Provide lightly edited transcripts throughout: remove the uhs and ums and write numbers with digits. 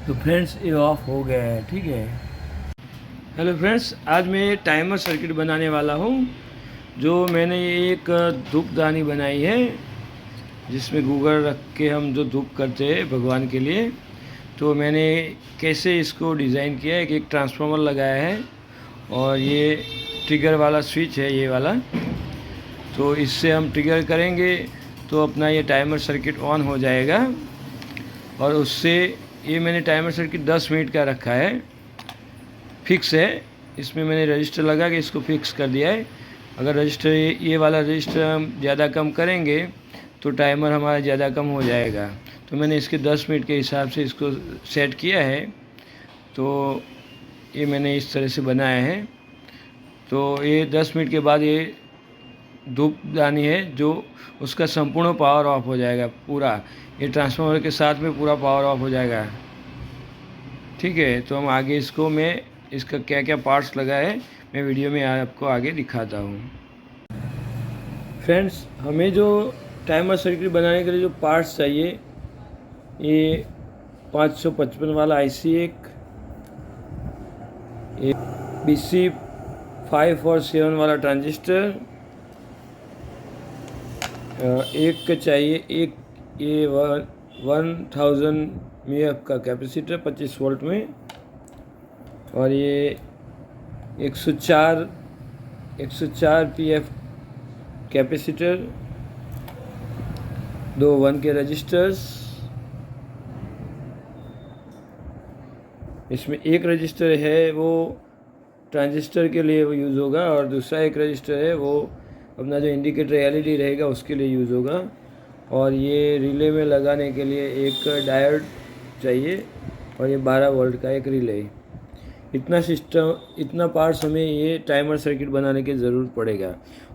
तो फ्रेंड्स ये ऑफ हो गया है, ठीक है। हेलो फ्रेंड्स, आज मैं टाइमर सर्किट बनाने वाला हूँ। जो मैंने एक धूपदानी बनाई है जिसमें गूगल रख के हम जो धूप करते हैं भगवान के लिए, तो मैंने कैसे इसको डिज़ाइन किया है कि एक ट्रांसफार्मर लगाया है और ये ट्रिगर वाला स्विच है ये वाला। तो इससे हम ट्रिगर करेंगे तो अपना ये टाइमर सर्किट ऑन हो जाएगा। और उससे ये मैंने टाइमर सर्किट 10 मिनट का रखा है, फिक्स है। इसमें मैंने रजिस्टर लगा के इसको फिक्स कर दिया है। अगर रजिस्टर ये वाला रजिस्टर हम ज़्यादा कम करेंगे तो टाइमर हमारा ज़्यादा कम हो जाएगा। तो मैंने इसके 10 मिनट के हिसाब से इसको सेट किया है। तो ये मैंने इस तरह से बनाया है। तो ये 10 मिनट के बाद ये धूपदानी है जो उसका संपूर्ण पावर ऑफ हो जाएगा पूरा। ये ट्रांसफार्मर के साथ में पूरा पावर ऑफ हो जाएगा, ठीक है। तो हम आगे इसको मैं इसका क्या क्या पार्ट्स लगा है मैं वीडियो में आपको आगे दिखाता हूँ। फ्रेंड्स, हमें जो टाइमर सर्किट बनाने के लिए जो पार्ट्स चाहिए, ये 555 वाला आईसी, एक BC 547 वाला ट्रांजिस्टर, एक चाहिए एक ये 1000 mAh का कैपेसिटर 25 वोल्ट में, और ये 104 PF कैपेसिटर, 2 1 के रजिस्टर्स। इसमें एक रजिस्टर है वो ट्रांजिस्टर के लिए वो यूज़ होगा, और दूसरा एक रजिस्टर है वो अपना जो इंडिकेटर LED रहेगा उसके लिए यूज़ होगा। और ये रिले में लगाने के लिए एक डायोड चाहिए, और ये 12 वोल्ट का एक रिले। इतना सिस्टम, इतना पार्ट्स हमें ये टाइमर सर्किट बनाने की ज़रूरत पड़ेगा।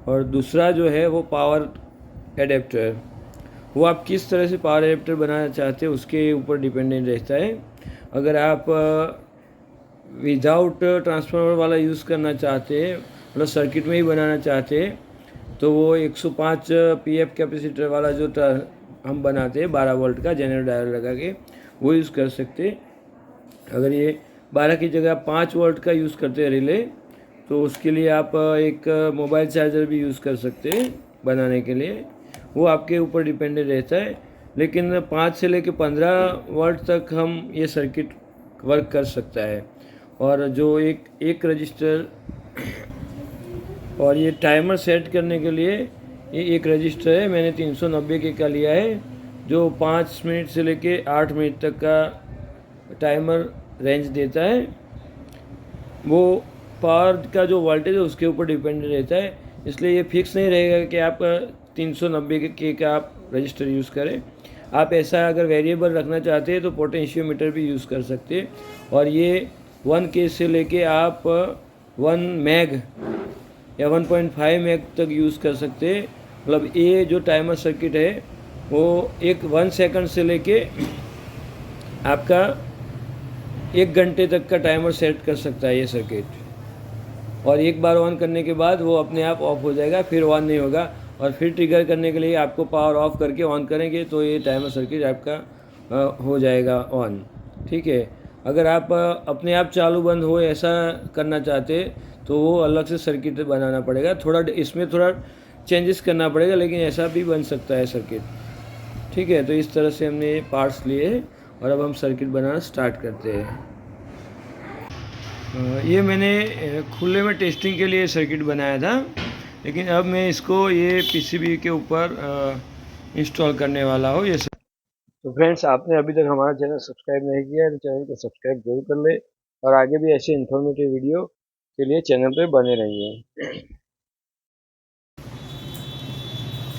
और दूसरा जो है वो पावर एडेप्टर, वो आप किस तरह से पावर एडेप्टर बनाना चाहते हैं उसके ऊपर डिपेंडेंट रहता है। अगर आप विदाउट ट्रांसफार्मर वाला यूज़ करना चाहते हैं, मतलब सर्किट में ही बनाना चाहते हैं, तो वो 105 PF कैपेसिटर वाला जो हम बनाते हैं 12 वोल्ट का जनरेटर डायोड लगा के, वो यूज़ कर सकते। अगर ये 12 की जगह 5 वोल्ट का यूज़ करते हैं रिले, तो उसके लिए आप एक मोबाइल चार्जर भी यूज़ कर सकते हैं बनाने के लिए। वो आपके ऊपर डिपेंडेंट रहता है। लेकिन 5 से लेकर 15 वोल्ट तक हम ये सर्किट वर्क कर सकता है। और जो एक रजिस्टर, और ये टाइमर सेट करने के लिए ये एक रजिस्टर है, मैंने 390 के का लिया है, जो 5 मिनट से लेके 8 मिनट तक का टाइमर रेंज देता है। वो पावर का जो वोल्टेज है उसके ऊपर डिपेंड रहता है, इसलिए ये फिक्स नहीं रहेगा कि आप 390 के का आप रजिस्टर यूज़ करें। आप ऐसा अगर वेरिएबल रखना चाहते हैं तो पोटेंशियोमीटर भी यूज़ कर सकते हैं। और ये 1 के से लेके आप 1 मैग या 1.5 मैग तक यूज़ कर सकते हैं। मतलब ये जो टाइमर सर्किट है वो 1 सेकंड से लेके आपका 1 घंटे तक का टाइमर सेट कर सकता है ये सर्किट। और एक बार ऑन करने के बाद वो अपने आप ऑफ हो जाएगा, फिर ऑन नहीं होगा। और फिर ट्रिगर करने के लिए आपको पावर ऑफ करके ऑन करेंगे तो ये टाइमर सर्किट आपका हो जाएगा ऑन, ठीक है। अगर आप अपने आप चालू बंद हो ऐसा करना चाहते तो वो अलग से सर्किट बनाना पड़ेगा, थोड़ा इसमें थोड़ा चेंजेस करना पड़ेगा, लेकिन ऐसा भी बन सकता है सर्किट, ठीक है। तो इस तरह से हमने पार्ट्स लिए हैं और अब हम सर्किट बनाना स्टार्ट करते हैं। ये मैंने खुले में टेस्टिंग के लिए सर्किट बनाया था, लेकिन अब मैं इसको ये PCB के ऊपर इंस्टॉल करने वाला हूँ ये। तो फ्रेंड्स, आपने अभी तक हमारा चैनल सब्सक्राइब नहीं किया है तो चैनल को सब्सक्राइब जरूर कर ले, और आगे भी ऐसे इन्फॉर्मेटिव वीडियो के लिए चैनल पे बने रहिए।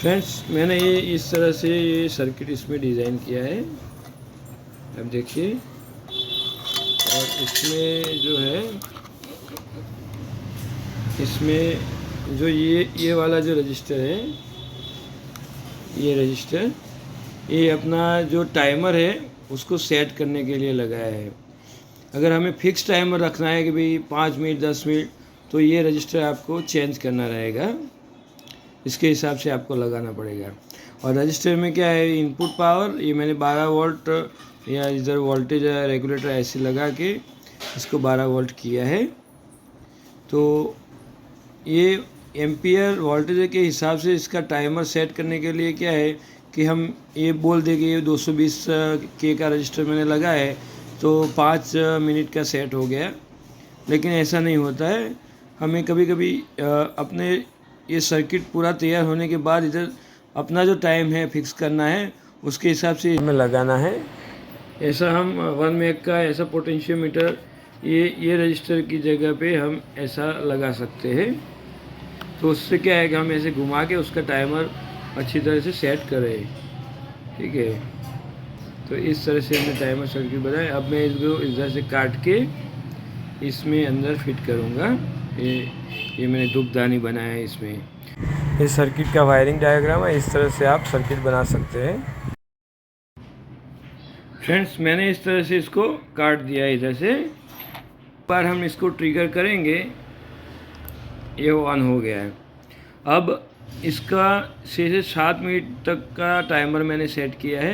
फ्रेंड्स, मैंने ये इस तरह से ये सर्किट इसमें डिज़ाइन किया है, अब देखिए। और इसमें जो है, इसमें जो ये वाला जो रजिस्टर है, ये रजिस्टर ये अपना जो टाइमर है उसको सेट करने के लिए लगाया है। अगर हमें फिक्स टाइमर रखना है कि भाई 5 मिनट 10 मिनट, तो ये रजिस्टर आपको चेंज करना रहेगा। इसके हिसाब से आपको लगाना पड़ेगा। और रजिस्टर में क्या है, इनपुट पावर ये मैंने 12 वोल्ट या इधर वोल्टेज रेगुलेटर ऐसे लगा के इसको 12 वोल्ट किया है। तो ये एम्पियर वोल्टेज के हिसाब से इसका टाइमर सेट करने के लिए क्या है कि हम ये बोल दें कि ये 220 के का रजिस्टर मैंने लगा है तो 5 मिनट का सेट हो गया, लेकिन ऐसा नहीं होता है। हमें कभी कभी अपने ये सर्किट पूरा तैयार होने के बाद इधर अपना जो टाइम है फिक्स करना है, उसके हिसाब से हमें लगाना है। ऐसा हम 1 मेग का ऐसा पोटेंशियोमीटर ये रजिस्टर की जगह पे हम ऐसा लगा सकते हैं। तो उससे क्या है कि हम ऐसे घुमा के उसका टाइमर अच्छी तरह से सेट करें, ठीक है। तो इस तरह से हमने टाइमर सर्किट बनाया। अब मैं इसको इधर से काट के इसमें अंदर फिट करूँगा। ये मैंने धूपदानी बनाया है इसमें। इस सर्किट का वायरिंग डायग्राम है, इस तरह से आप सर्किट बना सकते हैं। फ्रेंड्स, मैंने इस तरह से इसको काट दिया इधर से। पर हम इसको ट्रिगर करेंगे, ये ऑन हो गया है। अब इसका 6 से 7 मिनट तक का टाइमर मैंने सेट किया है।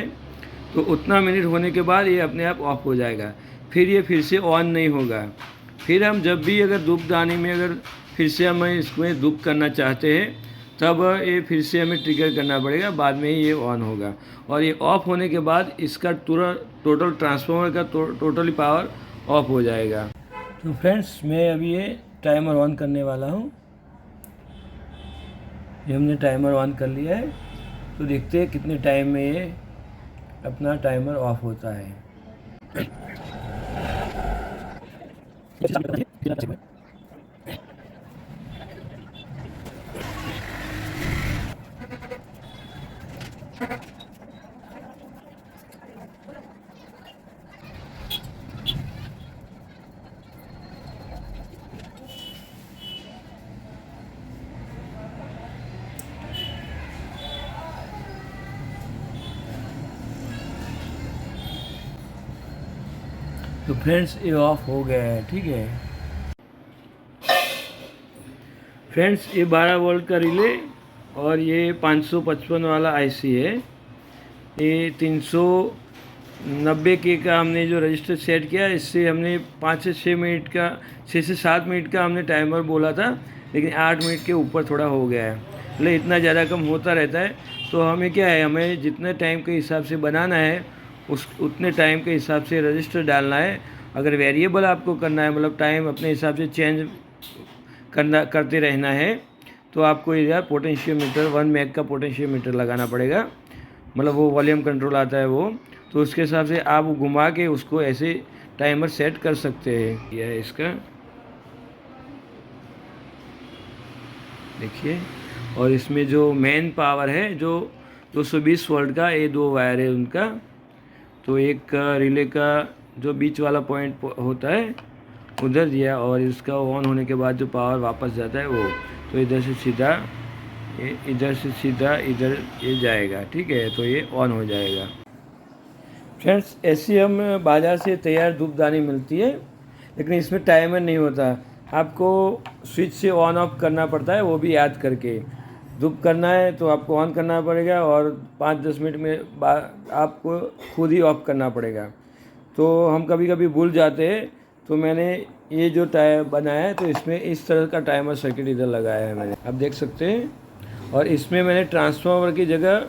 तो उतना मिनट होने के बाद ये अपने आप ऑफ हो जाएगा, फिर ये फिर से ऑन नहीं होगा। फिर हम जब भी अगर धूपदानी में अगर फिर से हम इसमें धूप करना चाहते हैं तब ये फिर से हमें ट्रिगर करना पड़ेगा, बाद में ही ये ऑन होगा। और ये ऑफ होने के बाद इसका तुरंत टोटल ट्रांसफार्मर का टोटली पावर ऑफ हो जाएगा। तो फ्रेंड्स, मैं अभी ये टाइमर ऑन करने वाला हूँ। ये हमने टाइमर ऑन कर लिया है। तो देखते हैं कितने टाइम में ये अपना टाइमर ऑफ होता है। तो फ्रेंड्स, ये ऑफ हो गया है, ठीक है। फ्रेंड्स, ये 12 वोल्ट का रिले और ये 555 वाला आईसी है। ये 390 के का हमने जो रजिस्टर सेट किया, इससे हमने 5 से 6 मिनट का 6 से 7 मिनट का हमने टाइमर बोला था, लेकिन 8 मिनट के ऊपर थोड़ा हो गया है। मतलब इतना ज़्यादा कम होता रहता है। तो हमें क्या है, हमें जितने टाइम के हिसाब से बनाना है उतने टाइम के हिसाब से रजिस्टर डालना है। अगर वेरिएबल आपको करना है, मतलब टाइम अपने हिसाब से चेंज करते रहना है, तो आपको ये पोटेंशियोमीटर 1 मेग का पोटेंशियोमीटर लगाना पड़ेगा। मतलब वो वॉल्यूम कंट्रोल आता है वो, तो उसके हिसाब से आप घुमा के उसको ऐसे टाइमर सेट कर सकते हैं। यह है इसका, देखिए। और इसमें जो मेन पावर है जो 220 वोल्ट का, ये 2 वायर है उनका। तो एक रिले का जो बीच वाला पॉइंट होता है उधर दिया, और इसका ऑन होने के बाद जो पावर वापस जाता है वो, तो इधर से सीधा इधर ये जाएगा, ठीक है। तो ये ऑन हो जाएगा। फ्रेंड्स, ऐसी हम बाज़ार से तैयार धूपदानी मिलती है, लेकिन इसमें टाइमर नहीं होता। आपको स्विच से ऑन ऑफ करना पड़ता है, वो भी याद करके। धूप करना है तो आपको ऑन करना पड़ेगा, और 5-10 मिनट में बाद आपको खुद ही ऑफ करना पड़ेगा। तो हम कभी कभी भूल जाते हैं। तो मैंने ये जो बनाया है, तो इसमें इस तरह का टाइमर सर्किट इधर लगाया है मैंने, आप देख सकते हैं। और इसमें मैंने ट्रांसफार्मर की जगह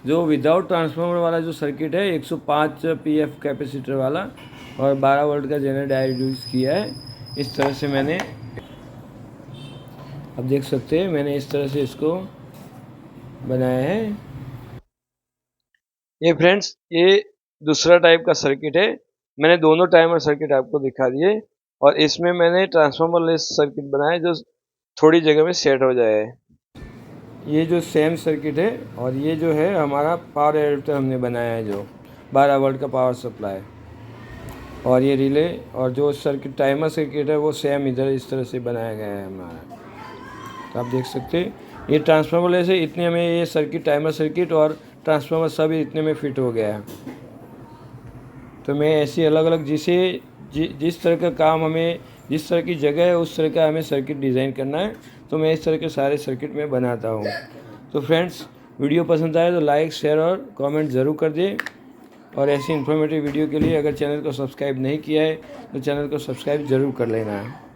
जो विदाउट ट्रांसफार्मर वाला जो सर्किट है 105 पीएफ कैपेसिटर वाला और 12 वोल्ट का जेनर डायोड यूज़ किया है। इस तरह से मैंने, आप देख सकते हैं, मैंने इस तरह से इसको बनाया है। ये फ्रेंड्स, ये दूसरा टाइप का सर्किट है। मैंने दोनों टाइमर सर्किट आपको दिखा दिए, और इसमें मैंने ट्रांसफार्मर लेस सर्किट बनाया जो थोड़ी जगह में सेट हो जाए। ये जो सेम सर्किट है, और ये जो है हमारा पावर एडाप्टर हमने बनाया है जो 12 वोल्ट का पावर सप्लाई, और ये रिले और जो सर्किट टाइमर सर्किट है वो सेम इधर इस तरह से बनाया गया है हमारा। तो आप देख सकते हैं, ये ट्रांसफार्मर लेस है, इतने में ये सर्किट टाइमर सर्किट और ट्रांसफार्मर सब इतने में फिट हो गया है। तो मैं ऐसी अलग अलग जिस तरह का काम हमें, जिस तरह की जगह है उस तरह का हमें सर्किट डिज़ाइन करना है, तो मैं इस तरह के सारे सर्किट में बनाता हूँ। तो फ्रेंड्स, वीडियो पसंद आए तो लाइक, शेयर और कमेंट ज़रूर कर दें। और ऐसी इन्फॉर्मेटिव वीडियो के लिए अगर चैनल को सब्सक्राइब नहीं किया है तो चैनल को सब्सक्राइब ज़रूर कर लेना है।